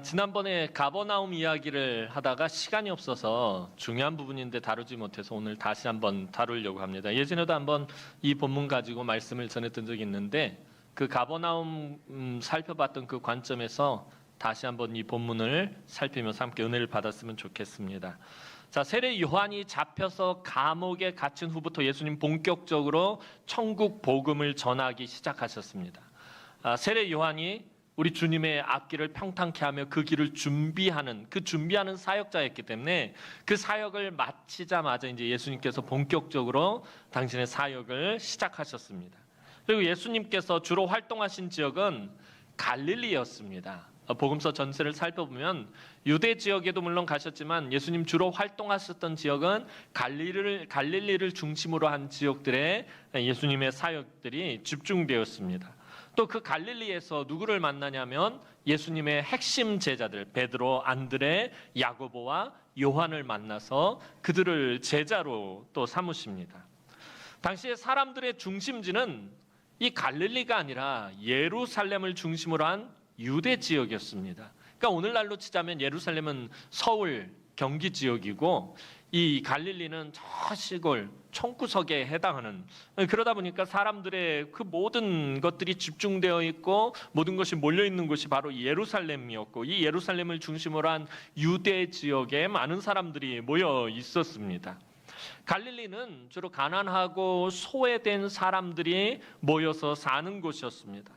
지난번에 가버나움 이야기를 하다가 시간이 없어서 중요한 부분인데 다루지 못해서 오늘 다시 한번 다루려고 합니다. 예전에도 한번 이 본문 가지고 말씀을 전했던 적이 있는데 그 가버나움 살펴봤던 그 관점에서 다시 한번 이 본문을 살피면서 함께 은혜를 받았으면 좋겠습니다. 자, 세례 요한이 잡혀서 감옥에 갇힌 후부터 예수님 본격적으로 천국 복음을 전하기 시작하셨습니다. 세례 요한이 우리 주님의 앞길을 평탄케 하며 그 길을 준비하는 사역자였기 때문에 그 사역을 마치자마자 이제 예수님께서 본격적으로 당신의 사역을 시작하셨습니다. 그리고 예수님께서 주로 활동하신 지역은 갈릴리였습니다. 복음서 전체를 살펴보면 유대 지역에도 물론 가셨지만 예수님 주로 활동하셨던 지역은 갈릴리를 중심으로 한 지역들에 예수님의 사역들이 집중되었습니다. 또 그 갈릴리에서 누구를 만나냐면 예수님의 핵심 제자들 베드로, 안드레, 야고보와 요한을 만나서 그들을 제자로 또 삼으십니다. 당시에 사람들의 중심지는 이 갈릴리가 아니라 예루살렘을 중심으로 한 유대 지역이었습니다. 그러니까 오늘날로 치자면 예루살렘은 서울, 경기 지역이고 이 갈릴리는 저 시골, 총구석에 해당하는, 그러다 보니까 사람들의 그 모든 것들이 집중되어 있고 모든 것이 몰려 있는 곳이 바로 예루살렘이었고 이 예루살렘을 중심으로 한 유대 지역에 많은 사람들이 모여 있었습니다. 갈릴리는 주로 가난하고 소외된 사람들이 모여서 사는 곳이었습니다.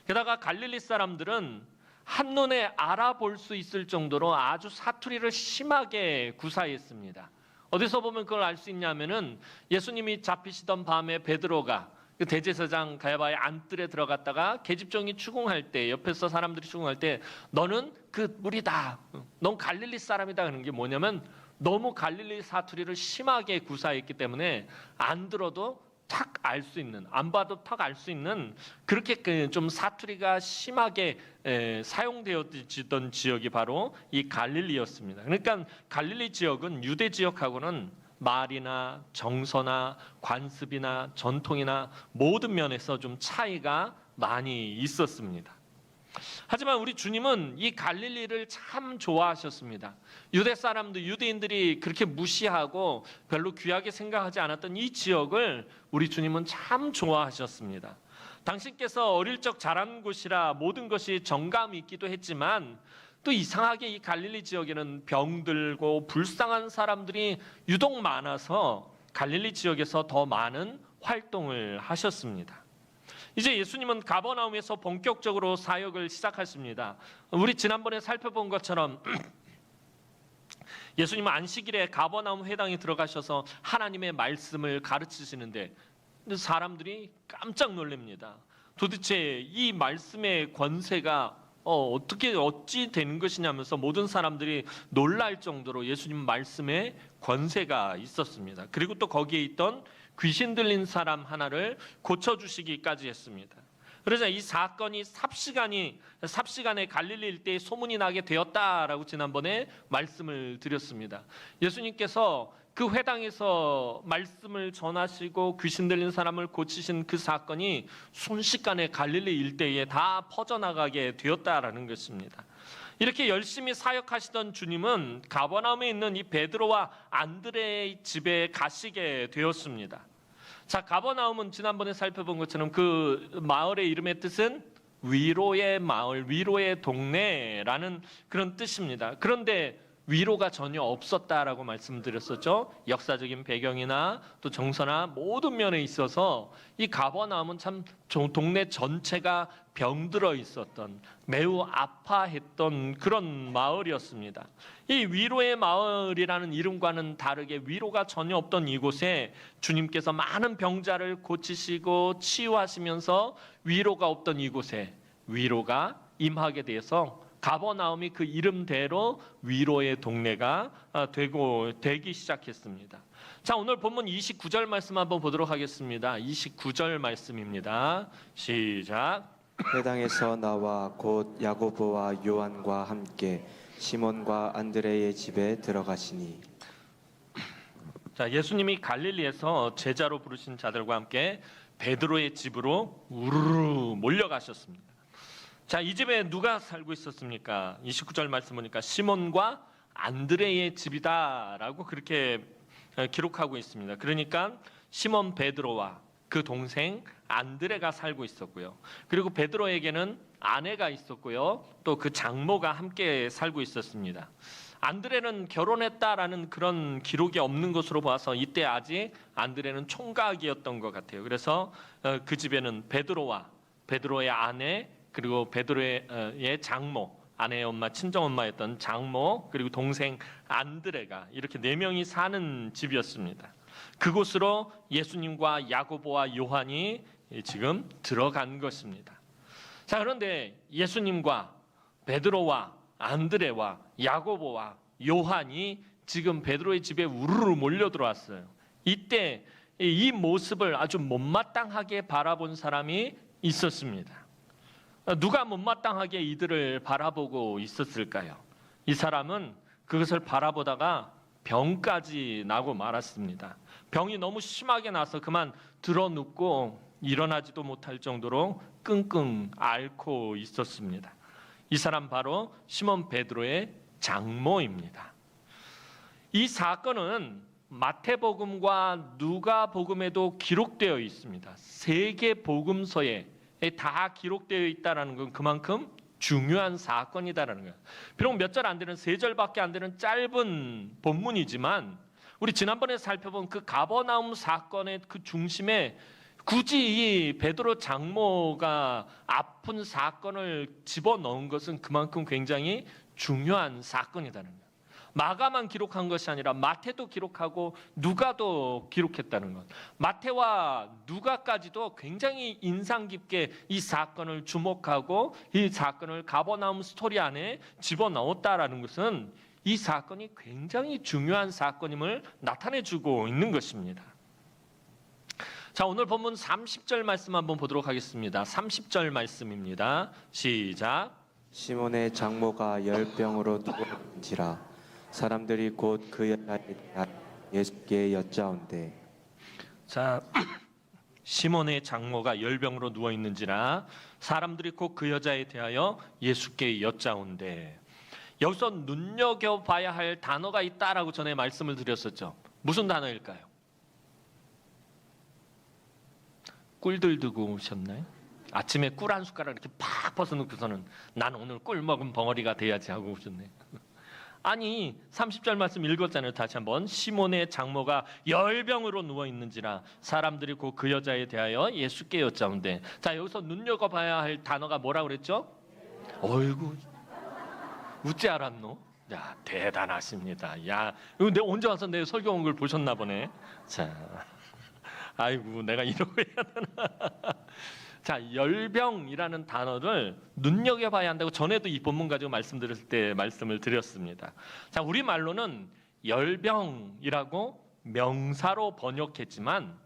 게다가 갈릴리 사람들은 한눈에 알아볼 수 있을 정도로 아주 사투리를 심하게 구사했습니다. 어디서 보면 그걸 알 수 있냐면은 예수님이 잡히시던 밤에 베드로가 그 대제사장 가야바의 안뜰에 들어갔다가 계집종이 추궁할 때 옆에서 사람들이 추궁할 때 너는 그 무리다, 넌 갈릴리 사람이다 하는 게 뭐냐면 너무 갈릴리 사투리를 심하게 구사했기 때문에 안 들어도 탁 알 수 있는, 안 봐도 탁 알 수 있는 그렇게 좀 사투리가 심하게 사용되어지던 지역이 바로 이 갈릴리였습니다. 그러니까 갈릴리 지역은 유대 지역하고는 말이나 정서나 관습이나 전통이나 모든 면에서 좀 차이가 많이 있었습니다. 하지만 우리 주님은 이 갈릴리를 참 좋아하셨습니다. 유대 사람들, 유대인들이 그렇게 무시하고 별로 귀하게 생각하지 않았던 이 지역을 우리 주님은 참 좋아하셨습니다. 당신께서 어릴 적 자란 곳이라 모든 것이 정감이 있기도 했지만 또 이상하게 이 갈릴리 지역에는 병들고 불쌍한 사람들이 유독 많아서 갈릴리 지역에서 더 많은 활동을 하셨습니다. 이제 예수님은 가버나움에서 본격적으로 사역을 시작하십니다. 우리 지난번에 살펴본 것처럼 예수님은 안식일에 가버나움 회당에 들어가셔서 하나님의 말씀을 가르치시는데 사람들이 깜짝 놀랍니다. 도대체 이 말씀의 권세가 어찌 되는 것이냐면서 모든 사람들이 놀랄 정도로 예수님 말씀에 권세가 있었습니다. 그리고 또 거기에 있던 귀신 들린 사람 하나를 고쳐주시기까지 했습니다. 그러자 이 사건이 삽시간에 갈릴리 일대에 소문이 나게 되었다라고 지난번에 말씀을 드렸습니다. 예수님께서 그 회당에서 말씀을 전하시고 귀신 들린 사람을 고치신 그 사건이 순식간에 갈릴리 일대에 다 퍼져나가게 되었다라는 것입니다. 이렇게 열심히 사역하시던 주님은 가버나움에 있는 이 베드로와 안드레의 집에 가시게 되었습니다. 자, 가버나움은 지난번에 살펴본 것처럼 그 마을의 이름의 뜻은 위로의 마을, 위로의 동네라는 그런 뜻입니다. 그런데 위로가 전혀 없었다라고 말씀드렸었죠. 역사적인 배경이나 또 정서나 모든 면에 있어서 이 가버나움은 참 동네 전체가 병들어 있었던, 매우 아파했던 그런 마을이었습니다. 이 위로의 마을이라는 이름과는 다르게 위로가 전혀 없던 이곳에 주님께서 많은 병자를 고치시고 치유하시면서 위로가 없던 이곳에 위로가 임하게 돼서 가버나움이 그 이름대로 위로의 동네가 되기 시작했습니다. 자, 오늘 본문 29절 말씀 한번 보도록 하겠습니다. 29절 말씀입니다. 시작. 회당에서 나와 곧 야고보와 요한과 함께 시몬과 안드레의 집에 들어가시니. 자, 예수님이 갈릴리에서 제자로 부르신 자들과 함께 베드로의 집으로 우르르 몰려가셨습니다. 자, 이 집에 누가 살고 있었습니까? 29절 말씀 보니까 시몬과 안드레의 집이다라고 그렇게 기록하고 있습니다. 그러니까 시몬 베드로와 그 동생 안드레가 살고 있었고요. 그리고 베드로에게는 아내가 있었고요. 또 그 장모가 함께 살고 있었습니다. 안드레는 결혼했다라는 그런 기록이 없는 것으로 봐서 이때 아직 안드레는 총각이었던 것 같아요. 그래서 그 집에는 베드로와 베드로의 아내 그리고 베드로의 장모, 아내의 엄마, 친정엄마였던 장모 그리고 동생 안드레가 이렇게 4명이 사는 집이었습니다. 그곳으로 예수님과 야고보와 요한이 지금 들어간 것입니다. 자, 그런데 예수님과 베드로와 안드레와 야고보와 요한이 지금 베드로의 집에 우르르 몰려 들어왔어요. 이때 이 모습을 아주 못마땅하게 바라본 사람이 있었습니다. 누가 못마땅하게 이들을 바라보고 있었을까요? 이 사람은 그것을 바라보다가 병까지 나고 말았습니다. 병이 너무 심하게 나서 그만 드러눕고 일어나지도 못할 정도로 끙끙 앓고 있었습니다. 이 사람 바로 시몬 베드로의 장모입니다. 이 사건은 마태복음과 누가복음에도 기록되어 있습니다. 3개 복음서에 다 기록되어 있다는 건 그만큼 중요한 사건이다라는 거예요. 비록 몇 절 안 되는 3절밖에 안 되는 짧은 본문이지만 우리 지난번에 살펴본 그 가버나움 사건의 그 중심에 굳이 이 베드로 장모가 아픈 사건을 집어넣은 것은 그만큼 굉장히 중요한 사건이라는 거예요. 마가만 기록한 것이 아니라 마태도 기록하고 누가도 기록했다는 것. 마태와 누가까지도 굉장히 인상 깊게 이 사건을 주목하고 이 사건을 가버나움 스토리 안에 집어넣었다라는 것은 이 사건이 굉장히 중요한 사건임을 나타내주고 있는 것입니다. 자, 오늘 본문 30절 말씀 한번 보도록 하겠습니다. 30절 말씀입니다. 시작. 시몬의 장모가 열병으로 누워있는지라 사람들이 곧 그 여자에 대하여 예수께 여짜온대. 자, 시몬의 장모가 열병으로 누워 있는지라 사람들이 곧 그 여자에 대하여 예수께 여짜온대. 여기서 눈여겨봐야 할 단어가 있다라고 전에 말씀을 드렸었죠. 무슨 단어일까요? 꿀들 두고 오셨나요? 아침에 꿀 한 숟가락 이렇게 팍 벗어놓고서는 난 오늘 꿀 먹은 벙어리가 돼야지 하고 오셨네. 아니 30절 말씀 읽었잖아요. 다시 한번. 시몬의 장모가 열병으로 누워 있는지라 사람들이 곧 그 여자에 대하여 예수께 여짜온대. 자, 여기서 눈여겨봐야 할 단어가 뭐라고 그랬죠? 어이구, 웃지 않았노? 야, 대단하십니다. 야, 이거 내가 언제 와서 내 설교 온 걸 보셨나 보네. 자, 아이고 내가 이러고 해야 되나. 자, 열병이라는 단어를 눈여겨봐야 한다고 전에도 이 본문 가지고 말씀드렸을 때 말씀을 드렸습니다. 자, 우리말로는 열병이라고 명사로 번역했지만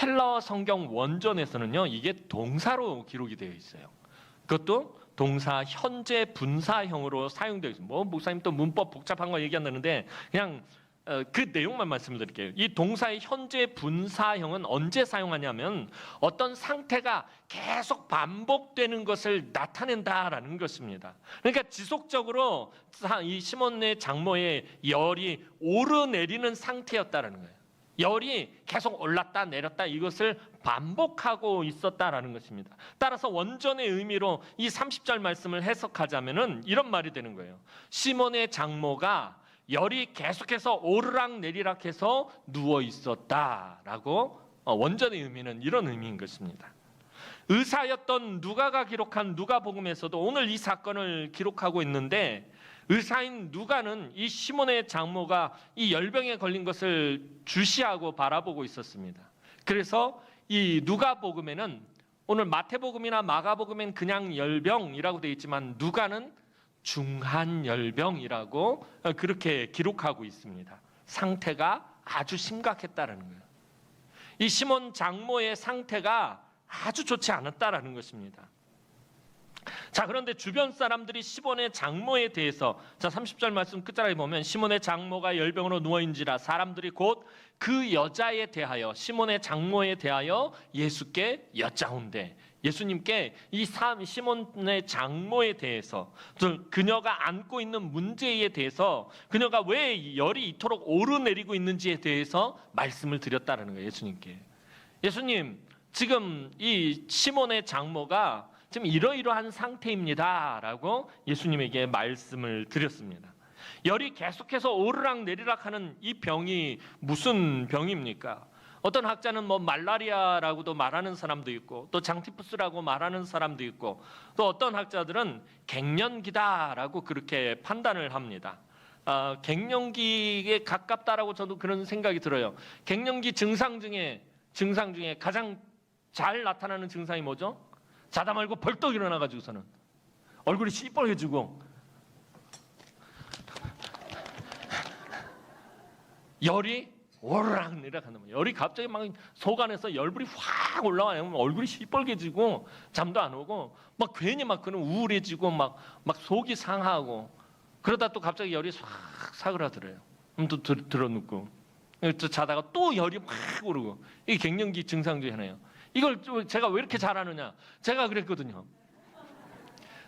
헬라어 성경 원전에서는요 이게 동사로 기록이 되어 있어요. 그것도 동사 현재 분사형으로 사용되어 있습니다. 뭐 목사님 또 문법 복잡한 거 얘기한다는데 그냥 그 내용만 말씀드릴게요. 이 동사의 현재 분사형은 언제 사용하냐면 어떤 상태가 계속 반복되는 것을 나타낸다라는 것입니다. 그러니까 지속적으로 이 시몬의 장모의 열이 오르내리는 상태였다라는 거예요. 열이 계속 올랐다 내렸다 이것을 반복하고 있었다라는 것입니다. 따라서 원전의 의미로 이 30절 말씀을 해석하자면은 이런 말이 되는 거예요. 시몬의 장모가 열이 계속해서 오르락 내리락 해서 누워 있었다라고 원전의 의미는 이런 의미인 것입니다. 의사였던 누가가 기록한 누가복음에서도 오늘 이 사건을 기록하고 있는데 의사인 누가는 이 시몬의 장모가 이 열병에 걸린 것을 주시하고 바라보고 있었습니다. 그래서 이 누가복음에는 오늘 마태복음이나 마가복음엔 그냥 열병이라고 되어 있지만 누가는 중한열병이라고 그렇게 기록하고 있습니다. 상태가 아주 심각했다라는 거예요. 이 시몬 장모의 상태가 아주 좋지 않았다라는 것입니다. 자, 그런데 주변 사람들이 시몬의 장모에 대해서 자 30절 말씀 끝자락에 보면 시몬의 장모가 열병으로 누워있는지라 사람들이 곧 그 여자에 대하여 시몬의 장모에 대하여 예수께 여짜온대. 예수님께 이 시몬의 장모에 대해서, 그녀가 안고 있는 문제에 대해서, 그녀가 왜 열이 이토록 오르내리고 있는지에 대해서 말씀을 드렸다는 거예요. 예수님께. 예수님, 지금 이 시몬의 장모가 지금 이러이러한 상태입니다라고 예수님에게 말씀을 드렸습니다. 열이 계속해서 오르락 내리락 하는 이 병이 무슨 병입니까? 어떤 학자는 뭐 말라리아라고도 말하는 사람도 있고, 또 장티푸스라고 말하는 사람도 있고, 또 어떤 학자들은 갱년기다라고 그렇게 판단을 합니다. 갱년기에 가깝다라고 저도 그런 생각이 들어요. 갱년기 증상 중에 가장 잘 나타나는 증상이 뭐죠? 자다 말고 벌떡 일어나가지고서는 얼굴이 시뻘개지고 열이 오르락 내리락 한단 말이에요. 열이 갑자기 막 속 안에서 열불이 확 올라와요. 얼굴이 시뻘개지고 잠도 안 오고 막 괜히 막 그런 우울해지고 막 속이 상하고 그러다 또 갑자기 열이 싹 사그라들어요. 또 들어눕고 또 자다가 또 열이 막 오르고 이게 갱년기 증상 중에 하나예요. 이걸 제가 왜 이렇게 잘하느냐? 제가 그랬거든요.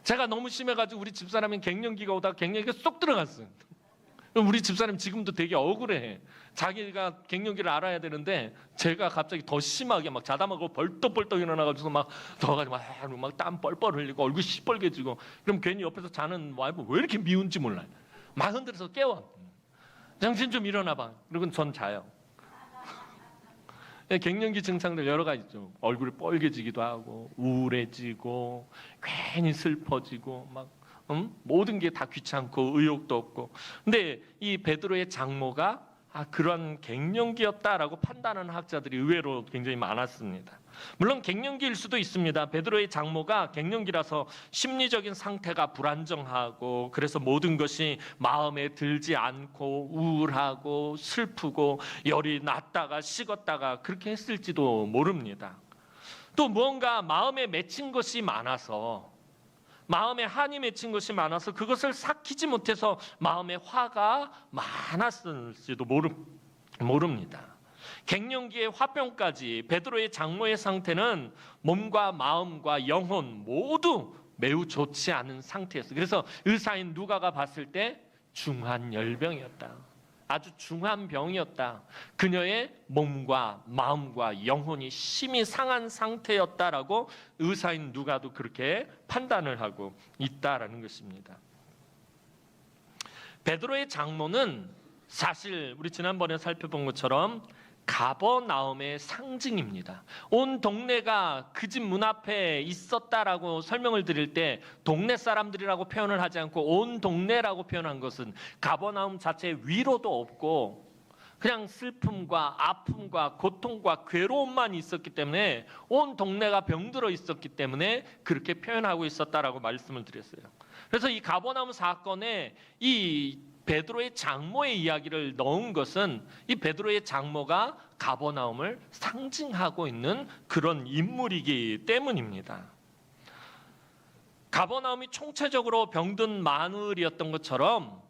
제가 너무 심해가지고 우리 집사람이 갱년기가 오다가 갱년기가 쏙 들어갔어요. 우리 집사람 지금도 되게 억울해. 자기가 갱년기를 알아야 되는데 제가 갑자기 더 심하게 막 자다 말고 벌떡벌떡 일어나가지고 막 더가지고 막 땀 뻘뻘 흘리고 얼굴 시뻘개지고 그럼 괜히 옆에서 자는 와이프 왜 이렇게 미운지 몰라요. 막 흔들어서 깨워. 정신 좀 일어나봐. 그리고 전 자요. 갱년기 증상들 여러 가지 있죠. 얼굴이 빨개지기도 하고 우울해지고 괜히 슬퍼지고 막 모든 게 다 귀찮고 의욕도 없고. 근데 이 베드로의 장모가 그런 갱년기였다라고 판단하는 학자들이 의외로 굉장히 많았습니다. 물론 갱년기일 수도 있습니다. 베드로의 장모가 갱년기라서 심리적인 상태가 불안정하고 그래서 모든 것이 마음에 들지 않고 우울하고 슬프고 열이 났다가 식었다가 그렇게 했을지도 모릅니다. 또 무언가 마음에 맺힌 것이 많아서 마음에 한이 맺힌 것이 많아서 그것을 삭히지 못해서 마음에 화가 많았을지도 모릅니다. 갱년기의 화병까지 베드로의 장모의 상태는 몸과 마음과 영혼 모두 매우 좋지 않은 상태였어요. 그래서 의사인 누가가 봤을 때 중한 열병이었다. 아주 중한 병이었다. 그녀의 몸과 마음과 영혼이 심히 상한 상태였다라고 의사인 누가도 그렇게 판단을 하고 있다라는 것입니다. 베드로의 장모는 사실 우리 지난번에 살펴본 것처럼 가버나움의 상징입니다. 온 동네가 그 집 문 앞에 있었다라고 설명을 드릴 때 동네 사람들이라고 표현을 하지 않고 온 동네라고 표현한 것은 가버나움 자체에 위로도 없고 그냥 슬픔과 아픔과 고통과 괴로움만 있었기 때문에 온 동네가 병들어 있었기 때문에 그렇게 표현하고 있었다라고 말씀을 드렸어요. 그래서 이 가버나움 사건에 이 베드로의 장모의 이야기를 넣은 것은 이 베드로의 장모가 가버나움을 상징하고 있는 그런 인물이기 때문입니다. 가버나움이 총체적으로 병든 마을이었던 것처럼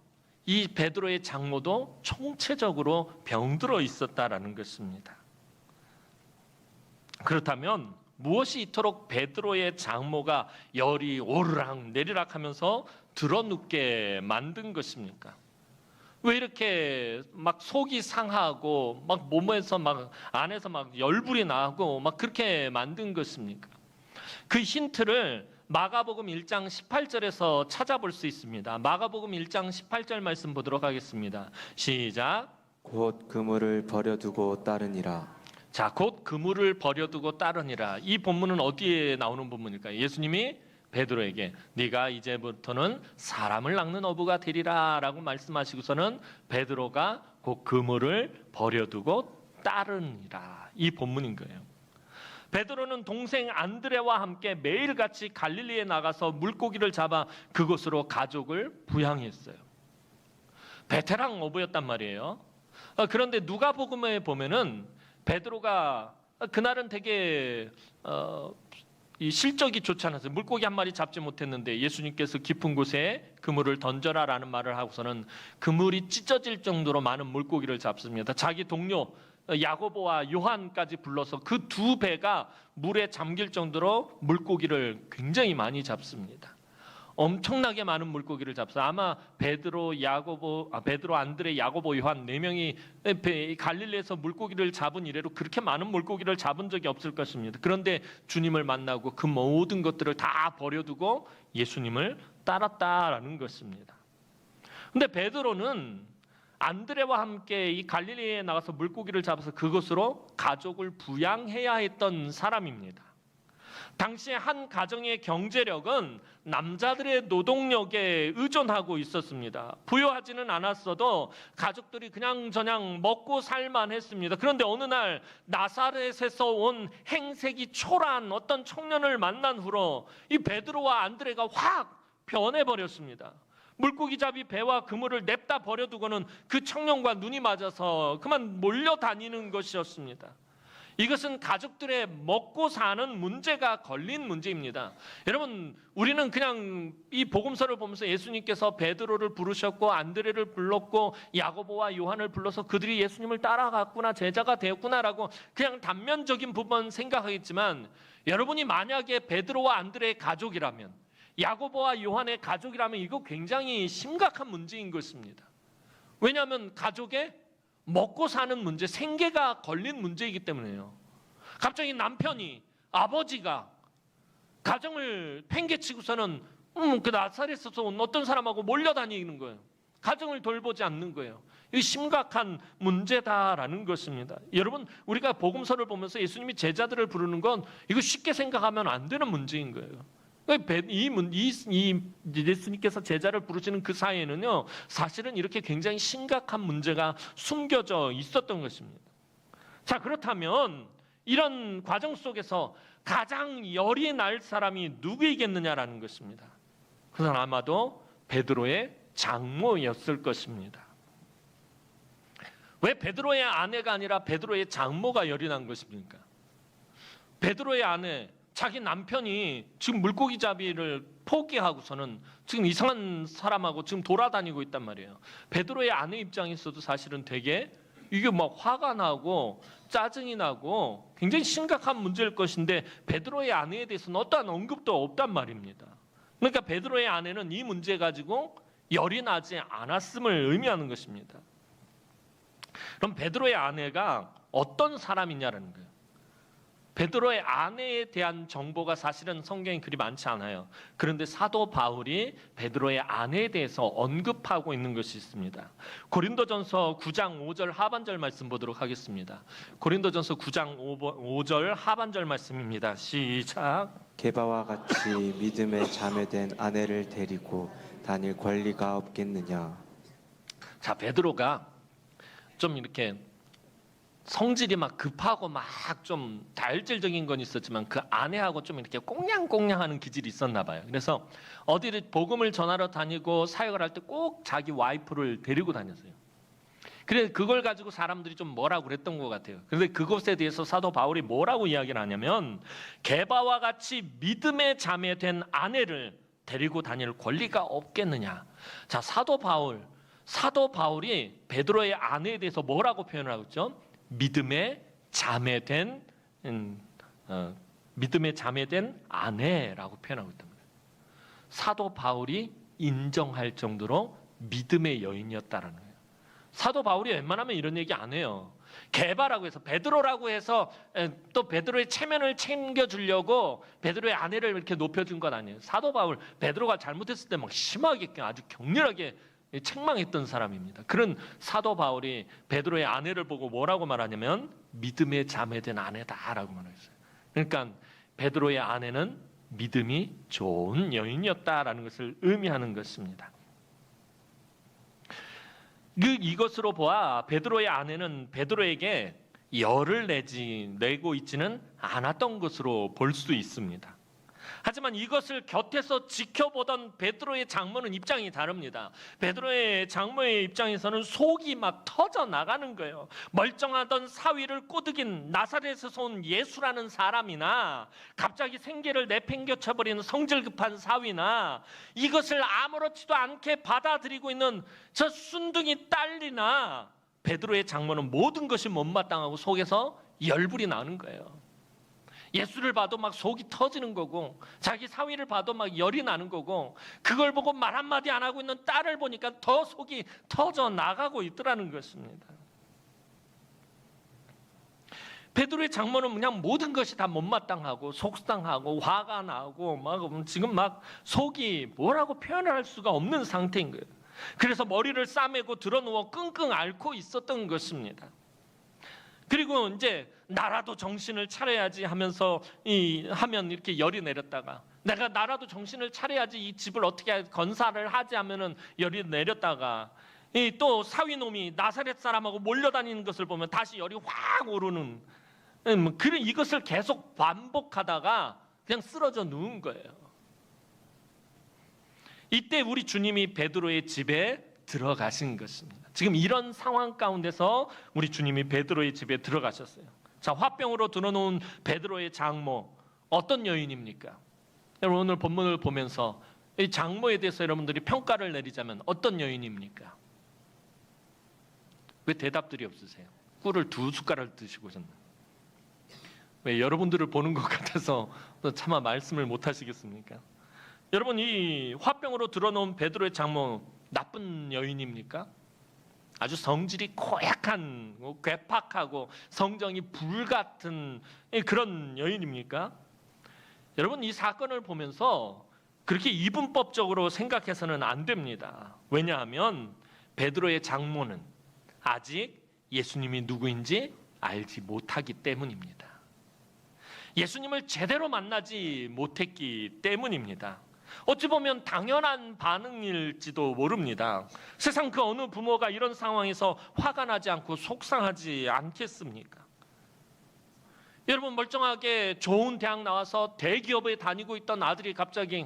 이 베드로의 장모도 총체적으로 병들어 있었다라는 것입니다. 그렇다면 무엇이 이토록 베드로의 장모가 열이 오르락 내리락 하면서 드러눕게 만든 것입니까? 왜 이렇게 막 속이 상하고 막 몸에서 막 안에서 막 열불이 나고 막 그렇게 만든 것입니까? 그 힌트를 마가복음 1장 18절에서 찾아볼 수 있습니다. 마가복음 1장 18절 말씀 보도록 하겠습니다. 시작. 곧 그물을 버려두고 따르니라. 자, 곧 그물을 버려두고 따르니라. 이 본문은 어디에 나오는 본문일까요? 예수님이 베드로에게 네가 이제부터는 사람을 낚는 어부가 되리라라고 말씀하시고서는 베드로가 곧 그물을 버려두고 따르니라. 이 본문인 거예요. 베드로는 동생 안드레와 함께 매일같이 갈릴리에 나가서 물고기를 잡아 그곳으로 가족을 부양했어요. 베테랑 어부였단 말이에요. 그런데 누가복음에 보면은 베드로가 그날은 되게 이 실적이 좋지 않았어요. 물고기 한 마리 잡지 못했는데 예수님께서 깊은 곳에 그물을 던져라라는 말을 하고서는 그물이 찢어질 정도로 많은 물고기를 잡습니다. 자기 동료 야고보와 요한까지 불러서 그 두 배가 물에 잠길 정도로 물고기를 굉장히 많이 잡습니다. 엄청나게 많은 물고기를 잡서 아마 베드로, 안드레, 야고보, 요한 네 명이 갈릴리에서 물고기를 잡은 이래로 그렇게 많은 물고기를 잡은 적이 없을 것입니다. 그런데 주님을 만나고 그 모든 것들을 다 버려두고 예수님을 따랐다라는 것입니다. 근데 베드로는 안드레와 함께 이 갈릴리에 나가서 물고기를 잡아서 그것으로 가족을 부양해야 했던 사람입니다. 당시에 한 가정의 경제력은 남자들의 노동력에 의존하고 있었습니다. 부유하지는 않았어도 가족들이 그냥저냥 먹고 살만 했습니다. 그런데 어느 날 나사렛에서 온 행색이 초라한 어떤 청년을 만난 후로 이 베드로와 안드레가 확 변해버렸습니다. 물고기잡이 배와 그물을 냅다 버려두고는 그 청년과 눈이 맞아서 그만 몰려다니는 것이었습니다. 이것은 가족들의 먹고 사는 문제가 걸린 문제입니다. 여러분, 우리는 그냥 이 복음서를 보면서 예수님께서 베드로를 부르셨고 안드레를 불렀고 야고보와 요한을 불러서 그들이 예수님을 따라갔구나, 제자가 되었구나라고 그냥 단면적인 부분 생각하겠지만, 여러분이 만약에 베드로와 안드레의 가족이라면, 야고보와 요한의 가족이라면 이거 굉장히 심각한 문제인 것입니다. 왜냐하면 가족의 먹고 사는 문제, 생계가 걸린 문제이기 때문에요. 갑자기 남편이, 아버지가 가정을 팽개치고서는 그 나사렛에서 온 어떤 사람하고 몰려다니는 거예요. 가정을 돌보지 않는 거예요. 이거 심각한 문제다라는 것입니다. 여러분, 우리가 복음서를 보면서 예수님이 제자들을 부르는 건 이거 쉽게 생각하면 안 되는 문제인 거예요. 예수님께서 제자를 부르시는 그 사이에는요, 사실은 이렇게 굉장히 심각한 문제가 숨겨져 있었던 것입니다. 자, 그렇다면 이런 과정 속에서 가장 열이 날 사람이 누구이겠느냐라는 것입니다. 그건 아마도 베드로의 장모였을 것입니다. 왜 베드로의 아내가 아니라 베드로의 장모가 열이 난 것입니까? 베드로의 아내, 자기 남편이 지금 물고기잡이를 포기하고서는 지금 이상한 사람하고 지금 돌아다니고 있단 말이에요. 베드로의 아내 입장에서도 사실은 되게 이게 막 화가 나고 짜증이 나고 굉장히 심각한 문제일 것인데 베드로의 아내에 대해서는 어떠한 언급도 없단 말입니다. 그러니까 베드로의 아내는 이 문제 가지고 열이 나지 않았음을 의미하는 것입니다. 그럼 베드로의 아내가 어떤 사람이냐라는 거예요. 베드로의 아내에 대한 정보가 사실은 성경에 그리 많지 않아요. 그런데 사도 바울이 베드로의 아내에 대해서 언급하고 있는 것이 있습니다. 고린도전서 9장 5절 하반절 말씀 보도록 하겠습니다. 고린도전서 9장 5절 하반절 말씀입니다. 시작. 게바와 같이 믿음에 자매된 아내를 데리고 다닐 권리가 없겠느냐. 자, 베드로가 좀 이렇게 성질이 막 급하고 막 좀 다혈질적인 건 있었지만 그 아내하고 좀 이렇게 꽁냥꽁냥하는 기질이 있었나 봐요. 그래서 어디를 복음을 전하러 다니고 사역을 할 때 꼭 자기 와이프를 데리고 다녔어요. 그래 그걸 가지고 사람들이 좀 뭐라고 그랬던 것 같아요. 그런데 그것에 대해서 사도 바울이 뭐라고 이야기를 하냐면 게바와 같이 믿음의 자매된 아내를 데리고 다닐 권리가 없겠느냐. 자, 사도 바울이 베드로의 아내에 대해서 뭐라고 표현을 하고 있죠? 믿음의 자매된 아내라고 표현하고 있단 말이에요. 사도 바울이 인정할 정도로 믿음의 여인이었다라는 거예요. 사도 바울이 웬만하면 이런 얘기 안 해요. 게바라고 해서 베드로라고 해서 또 베드로의 체면을 챙겨주려고 베드로의 아내를 이렇게 높여준 건 아니에요. 사도 바울 베드로가 잘못했을 때 막 심하게 아주 격렬하게 책망했던 사람입니다. 그런 사도 바울이 베드로의 아내를 보고 뭐라고 말하냐면 믿음의 자매된 아내다라고 말했어요. 그러니까 베드로의 아내는 믿음이 좋은 여인이었다라는 것을 의미하는 것입니다. 이것으로 보아 베드로의 아내는 베드로에게 열을 내고 있지는 않았던 것으로 볼 수 있습니다. 하지만 이것을 곁에서 지켜보던 베드로의 장모는 입장이 다릅니다. 베드로의 장모의 입장에서는 속이 막 터져 나가는 거예요. 멀쩡하던 사위를 꼬드긴 나사렛에서 온 예수라는 사람이나 갑자기 생계를 내팽겨쳐버리는 성질 급한 사위나 이것을 아무렇지도 않게 받아들이고 있는 저 순둥이 딸이나 베드로의 장모는 모든 것이 못마땅하고 속에서 열불이 나는 거예요. 예수를 봐도 막 속이 터지는 거고, 자기 사위를 봐도 막 열이 나는 거고, 그걸 보고 말 한마디 안 하고 있는 딸을 보니까 더 속이 터져 나가고 있더라는 것입니다. 베드로의 장모는 그냥 모든 것이 다 못마땅하고 속상하고 화가 나고 막 지금 막 속이 뭐라고 표현할 수가 없는 상태인 거예요. 그래서 머리를 싸매고 드러누워 끙끙 앓고 있었던 것입니다. 그리고 이제 나라도 정신을 차려야지 하면서 하면 이렇게 열이 내렸다가, 내가 나라도 정신을 차려야지 이 집을 어떻게 건사를 하지 하면은 열이 내렸다가, 또 사위놈이 나사렛 사람하고 몰려다니는 것을 보면 다시 열이 확 오르는, 그런 이것을 계속 반복하다가 그냥 쓰러져 누운 거예요. 이때 우리 주님이 베드로의 집에 들어가신 것입니다. 지금 이런 상황 가운데서 우리 주님이 베드로의 집에 들어가셨어요. 자, 화병으로 드러놓은 베드로의 장모, 어떤 여인입니까? 여러분, 오늘 본문을 보면서 이 장모에 대해서 여러분들이 평가를 내리자면 어떤 여인입니까? 왜 대답들이 없으세요? 꿀을 2숟가락 드시고 오셨나요? 왜 여러분들을 보는 것 같아서 차마 말씀을 못 하시겠습니까? 여러분, 이 화병으로 드러놓은 베드로의 장모, 나쁜 여인입니까? 아주 성질이 고약한, 괴팍하고 성정이 불같은 그런 여인입니까? 여러분, 이 사건을 보면서 그렇게 이분법적으로 생각해서는 안 됩니다. 왜냐하면 베드로의 장모는 아직 예수님이 누구인지 알지 못하기 때문입니다. 예수님을 제대로 만나지 못했기 때문입니다. 어찌 보면 당연한 반응일지도 모릅니다. 세상 그 어느 부모가 이런 상황에서 화가 나지 않고 속상하지 않겠습니까? 여러분, 멀쩡하게 좋은 대학 나와서 대기업에 다니고 있던 아들이 갑자기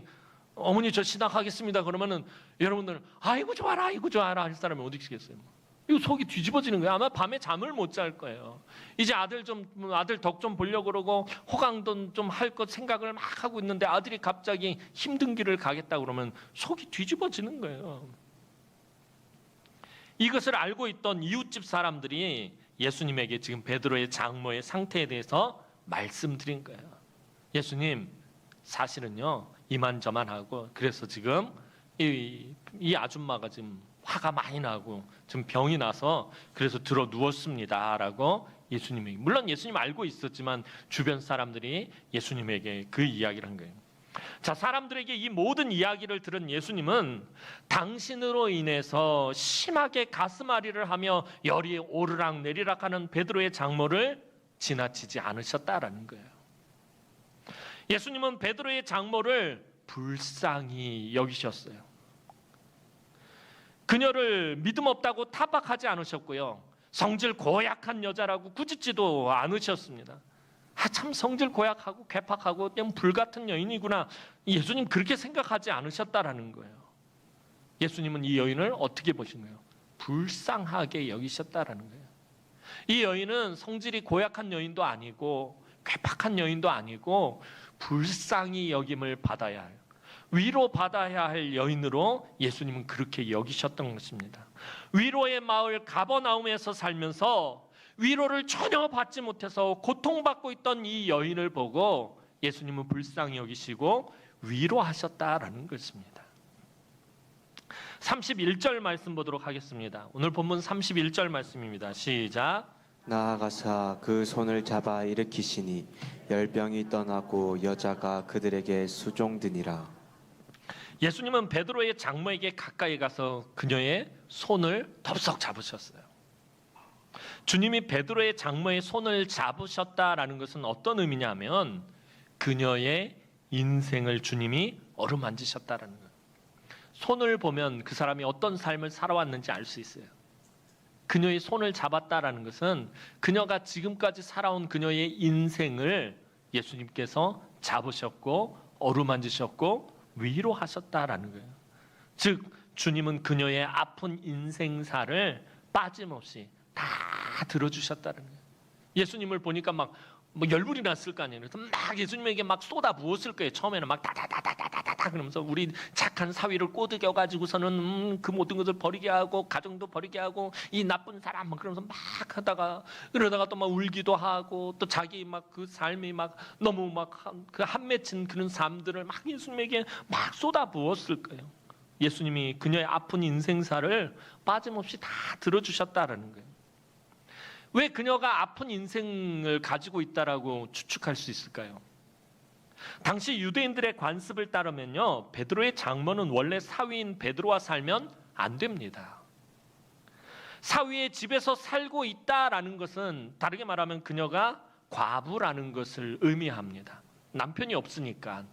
어머니 저 신학하겠습니다 그러면은 여러분들 아이고 좋아라 아이고 좋아라 할 사람이 어디 있겠어요? 이거 속이 뒤집어지는 거예요. 아마 밤에 잠을 못 잘 거예요. 이제 아들 덕 좀 보려고 그러고 호강도 좀 할 것 생각을 막 하고 있는데 아들이 갑자기 힘든 길을 가겠다 그러면 속이 뒤집어지는 거예요. 이것을 알고 있던 이웃집 사람들이 예수님에게 지금 베드로의 장모의 상태에 대해서 말씀드린 거예요. 예수님, 사실은요 이만저만하고 그래서 지금 이 아줌마가 지금 화가 많이 나고 지금 병이 나서 그래서 들어 누웠습니다라고 예수님이, 물론 예수님 알고 있었지만 주변 사람들이 예수님에게 그 이야기를 한 거예요. 자, 사람들에게 이 모든 이야기를 들은 예수님은 당신으로 인해서 심하게 가슴앓이를 하며 열이 오르락 내리락 하는 베드로의 장모를 지나치지 않으셨다라는 거예요. 예수님은 베드로의 장모를 불쌍히 여기셨어요. 그녀를 믿음 없다고 타박하지 않으셨고요. 성질 고약한 여자라고 꾸짖지도 않으셨습니다. 참 성질 고약하고 괴팍하고 그냥 불같은 여인이구나. 예수님 그렇게 생각하지 않으셨다라는 거예요. 예수님은 이 여인을 어떻게 보신 거예요? 불쌍하게 여기셨다라는 거예요. 이 여인은 성질이 고약한 여인도 아니고 괴팍한 여인도 아니고 불쌍히 여김을 받아야 해요. 위로받아야 할 여인으로 예수님은 그렇게 여기셨던 것입니다. 위로의 마을 가버나움에서 살면서 위로를 전혀 받지 못해서 고통받고 있던 이 여인을 보고 예수님은 불쌍히 여기시고 위로하셨다라는 것입니다. 31절 말씀 보도록 하겠습니다. 오늘 본문 31절 말씀입니다. 시작. 나아가사 그 손을 잡아 일으키시니 열병이 떠나고 여자가 그들에게 수종드니라. 예수님은 베드로의 장모에게 가까이 가서 그녀의 손을 덥석 잡으셨어요. 주님이 베드로의 장모의 손을 잡으셨다라는 것은 어떤 의미냐면 그녀의 인생을 주님이 어루만지셨다라는 거예요. 손을 보면 그 사람이 어떤 삶을 살아왔는지 알 수 있어요. 그녀의 손을 잡았다라는 것은 그녀가 지금까지 살아온 그녀의 인생을 예수님께서 잡으셨고 어루만지셨고 위로하셨다라는 거예요. 즉 주님은 그녀의 아픈 인생사를 빠짐없이 다 들어주셨다는 거예요. 예수님을 보니까 막 뭐 열불이 났을 거 아니에요. 그래서 막 예수님에게 막 쏟아 부었을 거예요. 처음에는 막 다다다다다다다 그러면서 우리 착한 사위를 꼬드겨 가지고서는 그 모든 것을 버리게 하고 가정도 버리게 하고 이 나쁜 사람 막 그러면서 막 하다가 그러다가 또 막 울기도 하고 또 자기 막 그 삶이 막 너무 막 그 한맺힌 그런 삶들을 막 예수님에게 막 쏟아 부었을 거예요. 예수님이 그녀의 아픈 인생사를 빠짐없이 다 들어주셨다라는 거예요. 왜 그녀가 아픈 인생을 가지고 있다라고 추측할 수 있을까요? 당시 유대인들의 관습을 따르면요, 베드로의 장모는 원래 사위인 베드로와 살면 안 됩니다. 사위의 집에서 살고 있다라는 것은 다르게 말하면 그녀가 과부라는 것을 의미합니다. 남편이 없으니까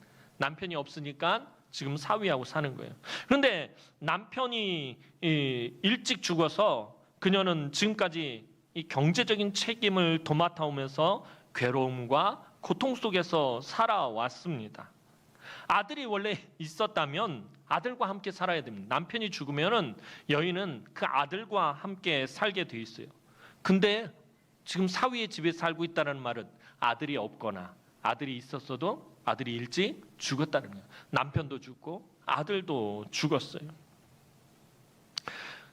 지금 사위하고 사는 거예요. 그런데 남편이 일찍 죽어서 그녀는 지금까지 이 경제적인 책임을 도맡아오면서 괴로움과 고통 속에서 살아왔습니다. 아들이 원래 있었다면 아들과 함께 살아야 됩니다. 남편이 죽으면은 여인은 그 아들과 함께 살게 돼 있어요. 근데 지금 사위의 집에 살고 있다는 말은 아들이 없거나 아들이 있었어도 아들이 일찍 죽었다는 거예요. 남편도 죽고 아들도 죽었어요.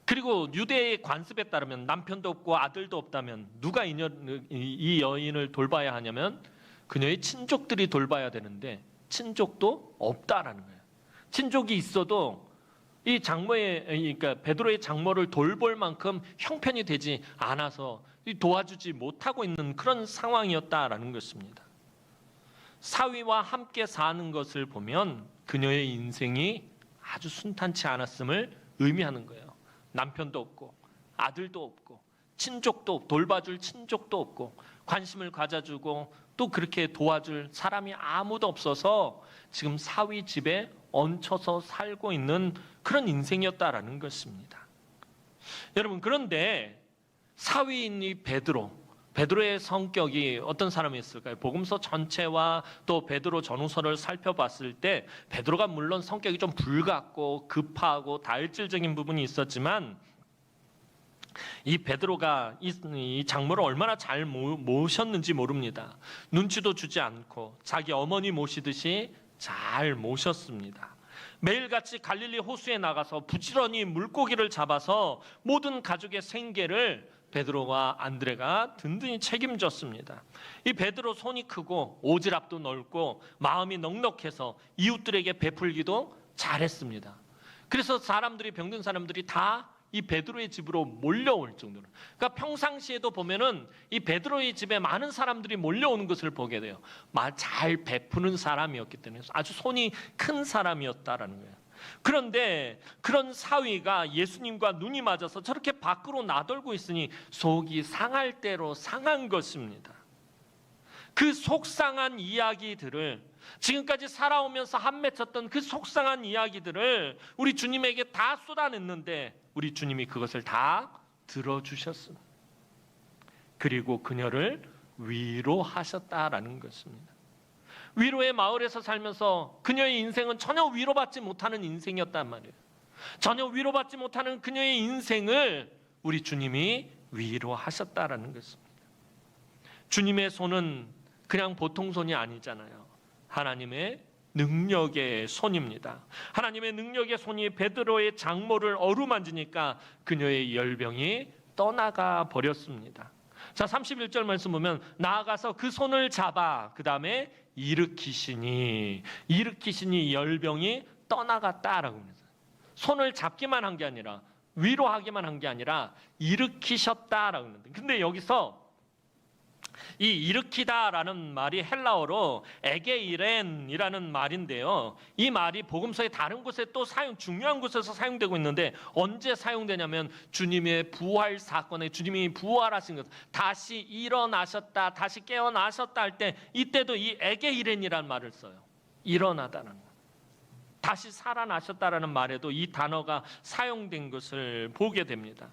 그리고 유대의 관습에 따르면 남편도 없고 아들도 없다면 누가 이 여인을 돌봐야 하냐면 그녀의 친족들이 돌봐야 되는데 친족도 없다라는 거예요. 친족이 있어도 이 장모의, 그러니까 베드로의 장모를 돌볼 만큼 형편이 되지 않아서 도와주지 못하고 있는 그런 상황이었다라는 것입니다. 사위와 함께 사는 것을 보면 그녀의 인생이 아주 순탄치 않았음을 의미하는 거예요. 남편도 없고 아들도 없고 친족도 돌봐줄 친족도 없고 관심을 가져주고 또 그렇게 도와줄 사람이 아무도 없어서 지금 사위 집에 얹혀서 살고 있는 그런 인생이었다라는 것입니다. 여러분, 그런데 사위인 이 베드로의 성격이 어떤 사람이었을까요? 복음서 전체와 또 베드로 전후서를 살펴봤을 때 베드로가 물론 성격이 좀 불같고 급하고 다혈질적인 부분이 있었지만 이 베드로가 이 장모를 얼마나 잘 모셨는지 모릅니다. 눈치도 주지 않고 자기 어머니 모시듯이 잘 모셨습니다. 매일같이 갈릴리 호수에 나가서 부지런히 물고기를 잡아서 모든 가족의 생계를 베드로와 안드레가 든든히 책임졌습니다. 이 베드로 손이 크고 오지랖도 넓고 마음이 넉넉해서 이웃들에게 베풀기도 잘했습니다. 그래서 병든 사람들이 다 이 베드로의 집으로 몰려올 정도로. 그러니까 평상시에도 보면은 이 베드로의 집에 많은 사람들이 몰려오는 것을 보게 돼요. 잘 베푸는 사람이었기 때문에 아주 손이 큰 사람이었다라는 거예요. 그런데 그런 사위가 예수님과 눈이 맞아서 저렇게 밖으로 나돌고 있으니 속이 상할 대로 상한 것입니다. 그 속상한 이야기들을 지금까지 살아오면서 한맺혔던 그 속상한 이야기들을 우리 주님에게 다 쏟아냈는데 우리 주님이 그것을 다 들어주셨습니다. 그리고 그녀를 위로하셨다라는 것입니다. 위로의 마을에서 살면서 그녀의 인생은 전혀 위로받지 못하는 인생이었단 말이에요. 전혀 위로받지 못하는 그녀의 인생을 우리 주님이 위로하셨다라는 것입니다. 주님의 손은 그냥 보통 손이 아니잖아요. 하나님의 능력의 손입니다. 하나님의 능력의 손이 베드로의 장모를 어루만지니까 그녀의 열병이 떠나가 버렸습니다. 자, 31절 말씀 보면 나아가서 그 손을 잡아 그 다음에 일으키시니 열병이 떠나갔다라고 합니다. 손을 잡기만 한 게 아니라 위로하기만 한 게 아니라 일으키셨다라고 합니다. 근데 여기서 이 일으키다라는 말이 헬라어로 에게이렌이라는 말인데요. 이 말이 복음서의 다른 곳에 또 중요한 곳에서 사용되고 있는데 언제 사용되냐면 주님의 부활 사건에 주님이 부활하신 것, 다시 일어나셨다, 다시 깨어나셨다 할 때 이때도 이 에게이렌이라는 말을 써요. 일어나다는 것. 다시 살아나셨다라는 말에도 이 단어가 사용된 것을 보게 됩니다.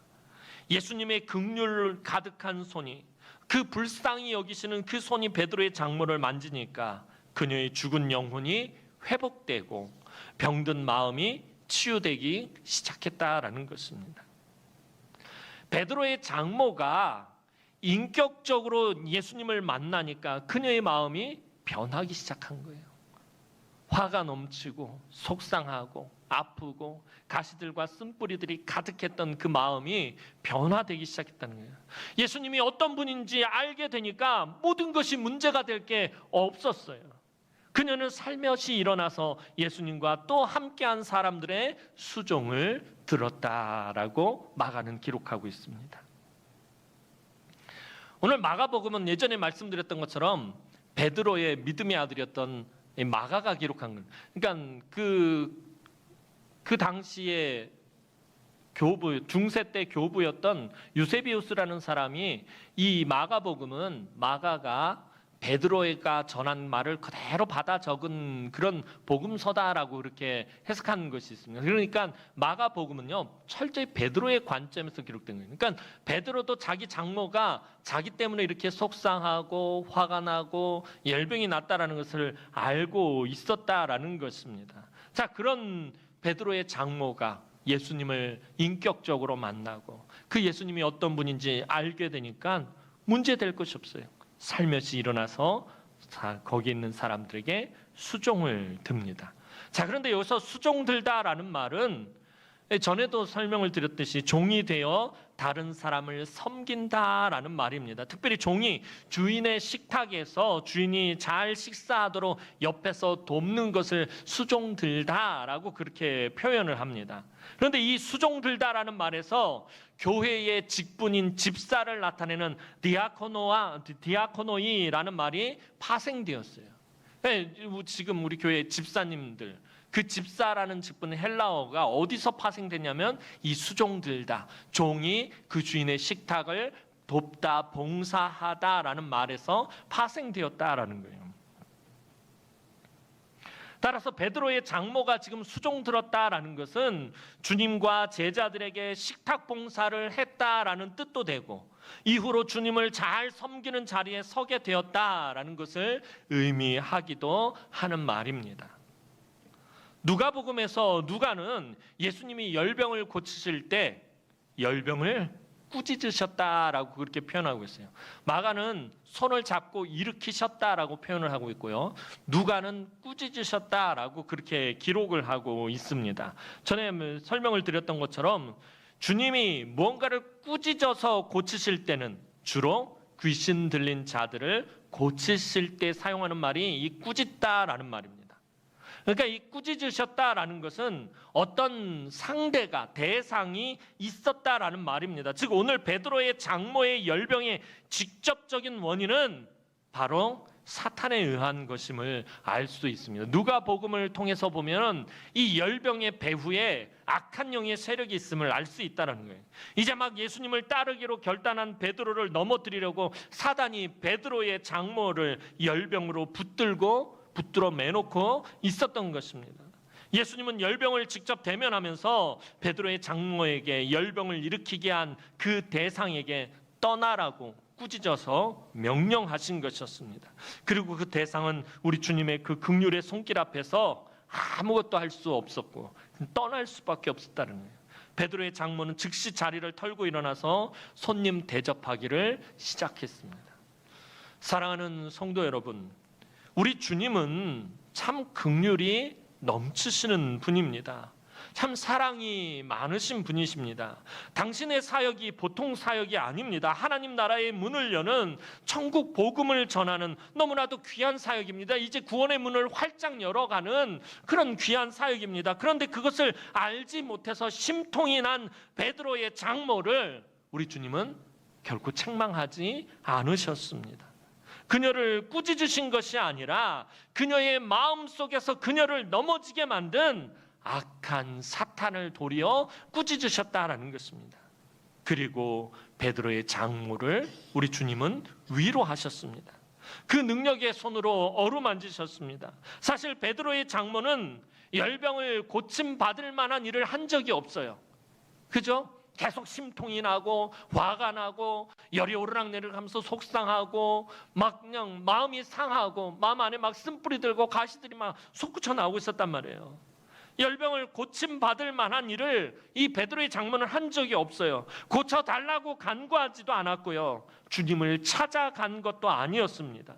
예수님의 긍휼 가득한 손이 그 불쌍히 여기시는 그 손이 베드로의 장모를 만지니까 그녀의 죽은 영혼이 회복되고 병든 마음이 치유되기 시작했다라는 것입니다. 베드로의 장모가 인격적으로 예수님을 만나니까 그녀의 마음이 변하기 시작한 거예요. 화가 넘치고 속상하고 아프고 가시들과 쓴뿌리들이 가득했던 그 마음이 변화되기 시작했다는 거예요. 예수님이 어떤 분인지 알게 되니까 모든 것이 문제가 될 게 없었어요. 그녀는 살며시 일어나서 예수님과 또 함께한 사람들의 수종을 들었다라고 마가는 기록하고 있습니다. 오늘 마가복음은 예전에 말씀드렸던 것처럼 베드로의 믿음의 아들이었던 마가가 기록한 거예요. 그러니까 그 당시에 중세 때 교부였던 유세비우스라는 사람이 이 마가복음은 마가가 베드로가 전한 말을 그대로 받아 적은 그런 복음서다라고 그렇게 해석한 것이 있습니다. 그러니까 마가복음은요 철저히 베드로의 관점에서 기록된 거예요. 그러니까 베드로도 자기 장모가 자기 때문에 이렇게 속상하고 화가 나고 열병이 났다라는 것을 알고 있었다라는 것입니다. 자, 그런 베드로의 장모가 예수님을 인격적으로 만나고 그 예수님이 어떤 분인지 알게 되니까 문제될 것이 없어요. 살며시 일어나서 거기 있는 사람들에게 수종을 듭니다. 자, 그런데 여기서 수종 들다라는 말은 전에도 설명을 드렸듯이 종이 되어 다른 사람을 섬긴다라는 말입니다. 특별히 종이 주인의 식탁에서 주인이 잘 식사하도록 옆에서 돕는 것을 수종 들다라고 그렇게 표현을 합니다. 그런데 이 수종 들다라는 말에서 교회의 직분인 집사를 나타내는 디아코노이라는 말이 파생되었어요. 지금 우리 교회 집사님들, 그 집사라는 직분 헬라어가 어디서 파생되냐면 이 수종 들다, 종이 그 주인의 식탁을 돕다, 봉사하다라는 말에서 파생되었다라는 거예요. 따라서 베드로의 장모가 지금 수종 들었다라는 것은 주님과 제자들에게 식탁 봉사를 했다라는 뜻도 되고 이후로 주님을 잘 섬기는 자리에 서게 되었다라는 것을 의미하기도 하는 말입니다. 누가복음에서 누가는 예수님이 열병을 고치실 때 열병을 꾸짖으셨다라고 그렇게 표현하고 있어요. 마가는 손을 잡고 일으키셨다라고 표현을 하고 있고요. 누가는 꾸짖으셨다라고 그렇게 기록을 하고 있습니다. 전에 설명을 드렸던 것처럼 주님이 무언가를 꾸짖어서 고치실 때는 주로 귀신 들린 자들을 고치실 때 사용하는 말이 이 꾸짖다라는 말입니다. 그러니까 이 꾸짖으셨다라는 것은 어떤 상대가, 대상이 있었다라는 말입니다. 즉 오늘 베드로의 장모의 열병의 직접적인 원인은 바로 사탄에 의한 것임을 알 수 있습니다. 누가복음을 통해서 보면 이 열병의 배후에 악한 영의 세력이 있음을 알 수 있다는 거예요. 이제 막 예수님을 따르기로 결단한 베드로를 넘어뜨리려고 사단이 베드로의 장모를 열병으로 붙들어 매놓고 있었던 것입니다. 예수님은 열병을 직접 대면하면서 베드로의 장모에게 열병을 일으키게 한 그 대상에게 떠나라고 꾸짖어서 명령하신 것이었습니다. 그리고 그 대상은 우리 주님의 그 긍휼의 손길 앞에서 아무것도 할 수 없었고 떠날 수밖에 없었다는 거예요. 베드로의 장모는 즉시 자리를 털고 일어나서 손님 대접하기를 시작했습니다. 사랑하는 성도 여러분, 우리 주님은 참 긍휼이 넘치시는 분입니다. 참 사랑이 많으신 분이십니다. 당신의 사역이 보통 사역이 아닙니다. 하나님 나라의 문을 여는 천국 복음을 전하는 너무나도 귀한 사역입니다. 이제 구원의 문을 활짝 열어가는 그런 귀한 사역입니다. 그런데 그것을 알지 못해서 심통이 난 베드로의 장모를 우리 주님은 결코 책망하지 않으셨습니다. 그녀를 꾸짖으신 것이 아니라 그녀의 마음속에서 그녀를 넘어지게 만든 악한 사탄을 도리어 꾸짖으셨다라는 것입니다. 그리고 베드로의 장모를 우리 주님은 위로하셨습니다. 그 능력의 손으로 어루만지셨습니다. 사실 베드로의 장모는 열병을 고침받을 만한 일을 한 적이 없어요. 그죠? 계속 심통이 나고 화가 나고 열이 오르락내리락하면서 속상하고 막 그냥 마음이 상하고 마음 안에 막 쓴뿌리 들고 가시들이 막 솟구쳐 나오고 있었단 말이에요. 열병을 고침받을 만한 일을 이 베드로의 장모는 한 적이 없어요. 고쳐달라고 간구하지도 않았고요. 주님을 찾아간 것도 아니었습니다.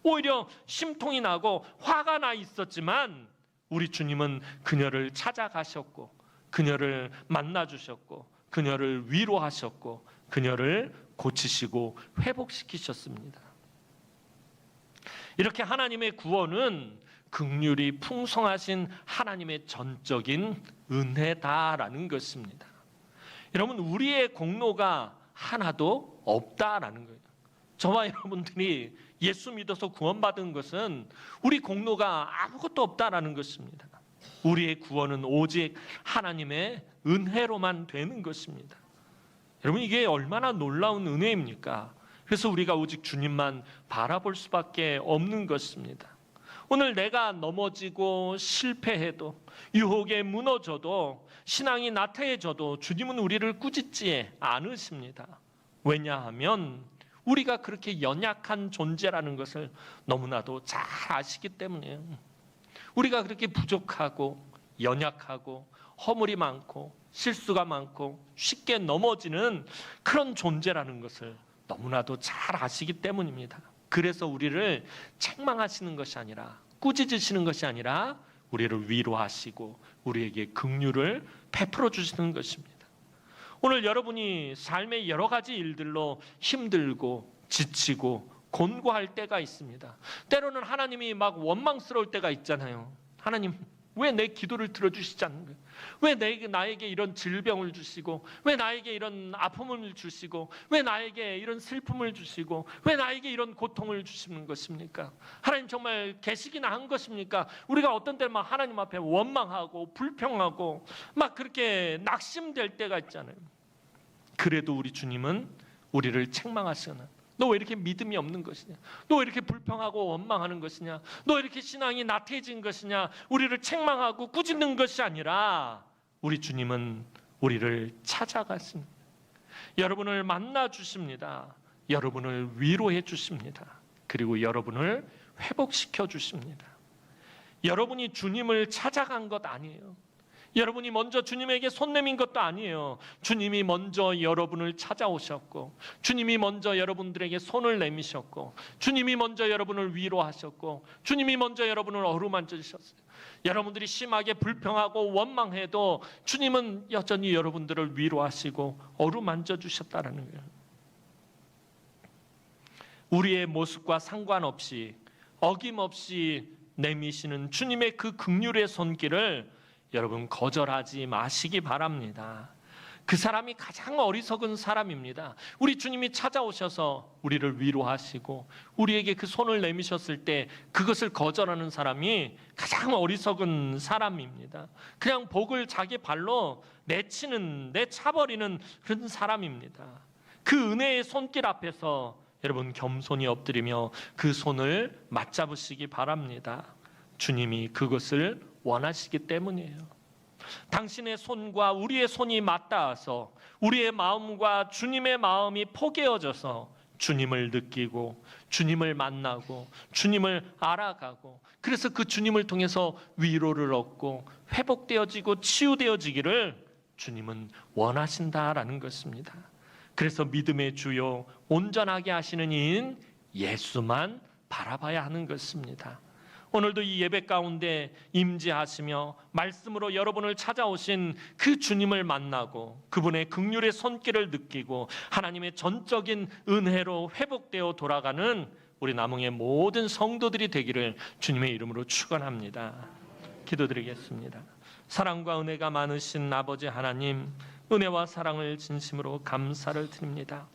오히려 심통이 나고 화가 나 있었지만 우리 주님은 그녀를 찾아가셨고 그녀를 만나주셨고 그녀를 위로하셨고 그녀를 고치시고 회복시키셨습니다. 이렇게 하나님의 구원은 긍휼이 풍성하신 하나님의 전적인 은혜다라는 것입니다. 여러분, 우리의 공로가 하나도 없다라는 거예요. 저와 여러분들이 예수 믿어서 구원받은 것은 우리 공로가 아무것도 없다라는 것입니다. 우리의 구원은 오직 하나님의 은혜로만 되는 것입니다. 여러분, 이게 얼마나 놀라운 은혜입니까? 그래서 우리가 오직 주님만 바라볼 수밖에 없는 것입니다. 오늘 내가 넘어지고 실패해도 유혹에 무너져도 신앙이 나태해져도 주님은 우리를 꾸짖지 않으십니다. 왜냐하면 우리가 그렇게 연약한 존재라는 것을 너무나도 잘 아시기 때문이에요. 우리가 그렇게 부족하고 연약하고 허물이 많고 실수가 많고 쉽게 넘어지는 그런 존재라는 것을 너무나도 잘 아시기 때문입니다. 그래서 우리를 책망하시는 것이 아니라 꾸짖으시는 것이 아니라 우리를 위로하시고 우리에게 긍휼을 베풀어 주시는 것입니다. 오늘 여러분이 삶의 여러 가지 일들로 힘들고 지치고 곤고할 때가 있습니다. 때로는 하나님이 막 원망스러울 때가 있잖아요. 하나님, 왜 내 기도를 들어주시지 않는 거예요? 왜 나에게 이런 질병을 주시고, 왜 나에게 이런 아픔을 주시고, 왜 나에게 이런 슬픔을 주시고, 왜 나에게 이런 고통을 주시는 것입니까? 하나님 정말 계시기나 한 것입니까? 우리가 어떤 때는 막 하나님 앞에 원망하고 불평하고 막 그렇게 낙심될 때가 있잖아요. 그래도 우리 주님은 우리를 책망하시거나, 너 왜 이렇게 믿음이 없는 것이냐? 너 왜 이렇게 불평하고 원망하는 것이냐? 너 왜 이렇게 신앙이 나태해진 것이냐? 우리를 책망하고 꾸짖는 것이 아니라 우리 주님은 우리를 찾아가십니다. 여러분을 만나 주십니다. 여러분을 위로해 주십니다. 그리고 여러분을 회복시켜 주십니다. 여러분이 주님을 찾아간 것 아니에요. 여러분이 먼저 주님에게 손 내민 것도 아니에요. 주님이 먼저 여러분을 찾아오셨고, 주님이 먼저 여러분들에게 손을 내미셨고, 주님이 먼저 여러분을 위로하셨고, 주님이 먼저 여러분을 어루만져 주셨어요. 여러분들이 심하게 불평하고 원망해도 주님은 여전히 여러분들을 위로하시고 어루만져 주셨다는 거예요. 우리의 모습과 상관없이 어김없이 내미시는 주님의 그 긍휼의 손길을 여러분 거절하지 마시기 바랍니다. 그 사람이 가장 어리석은 사람입니다. 우리 주님이 찾아오셔서 우리를 위로하시고 우리에게 그 손을 내미셨을 때 그것을 거절하는 사람이 가장 어리석은 사람입니다. 그냥 복을 자기 발로 내차버리는 그런 사람입니다. 그 은혜의 손길 앞에서 여러분 겸손히 엎드리며 그 손을 맞잡으시기 바랍니다. 주님이 그것을 원하시기 때문이에요. 당신의 손과 우리의 손이 맞닿아서 우리의 마음과 주님의 마음이 포개어져서 주님을 느끼고 주님을 만나고 주님을 알아가고 그래서 그 주님을 통해서 위로를 얻고 회복되어지고 치유되어지기를 주님은 원하신다라는 것입니다. 그래서 믿음의 주요 온전하게 하시는 이인 예수만 바라봐야 하는 것입니다. 오늘도 이 예배 가운데 임재하시며 말씀으로 여러분을 찾아오신 그 주님을 만나고 그분의 긍휼의 손길을 느끼고 하나님의 전적인 은혜로 회복되어 돌아가는 우리 남흥의 모든 성도들이 되기를 주님의 이름으로 축원합니다. 기도드리겠습니다. 사랑과 은혜가 많으신 아버지 하나님, 은혜와 사랑을 진심으로 감사를 드립니다.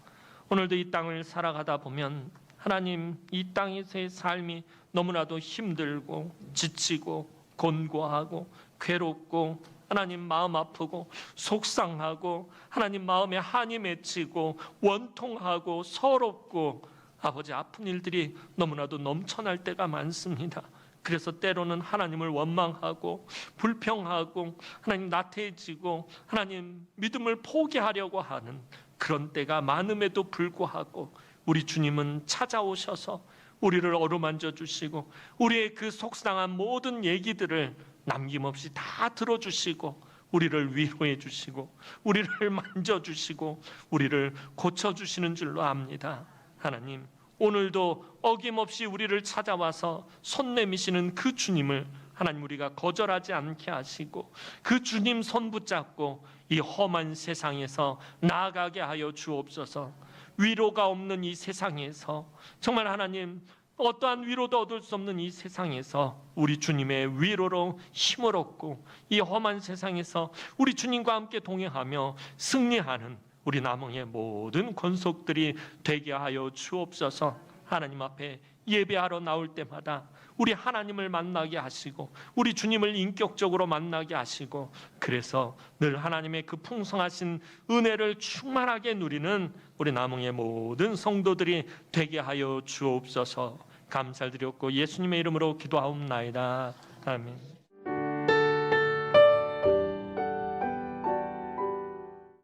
오늘도 이 땅을 살아가다 보면 하나님, 이 땅에서의 삶이 너무나도 힘들고 지치고 곤고하고 괴롭고 하나님 마음 아프고 속상하고 하나님 마음에 한이 맺히고 원통하고 서럽고 아버지 아픈 일들이 너무나도 넘쳐날 때가 많습니다. 그래서 때로는 하나님을 원망하고 불평하고 하나님 나태해지고 하나님 믿음을 포기하려고 하는 그런 때가 많음에도 불구하고 우리 주님은 찾아오셔서 우리를 어루만져 주시고 우리의 그 속상한 모든 얘기들을 남김없이 다 들어주시고 우리를 위로해 주시고 우리를 만져주시고 우리를 고쳐주시는 줄로 압니다. 하나님, 오늘도 어김없이 우리를 찾아와서 손 내미시는 그 주님을 하나님 우리가 거절하지 않게 하시고 그 주님 손 붙잡고 이 험한 세상에서 나아가게 하여 주옵소서. 위로가 없는 이 세상에서 정말 하나님 어떠한 위로도 얻을 수 없는 이 세상에서 우리 주님의 위로로 힘을 얻고 이 험한 세상에서 우리 주님과 함께 동행하며 승리하는 우리 남흥의 모든 권속들이 되게 하여 주옵소서. 하나님 앞에 예배하러 나올 때마다 우리 하나님을 만나게 하시고 우리 주님을 인격적으로 만나게 하시고 그래서 늘 하나님의 그 풍성하신 은혜를 충만하게 누리는 우리 남흥의 모든 성도들이 되게 하여 주옵소서. 감사드렸고 예수님의 이름으로 기도하옵나이다. 아멘.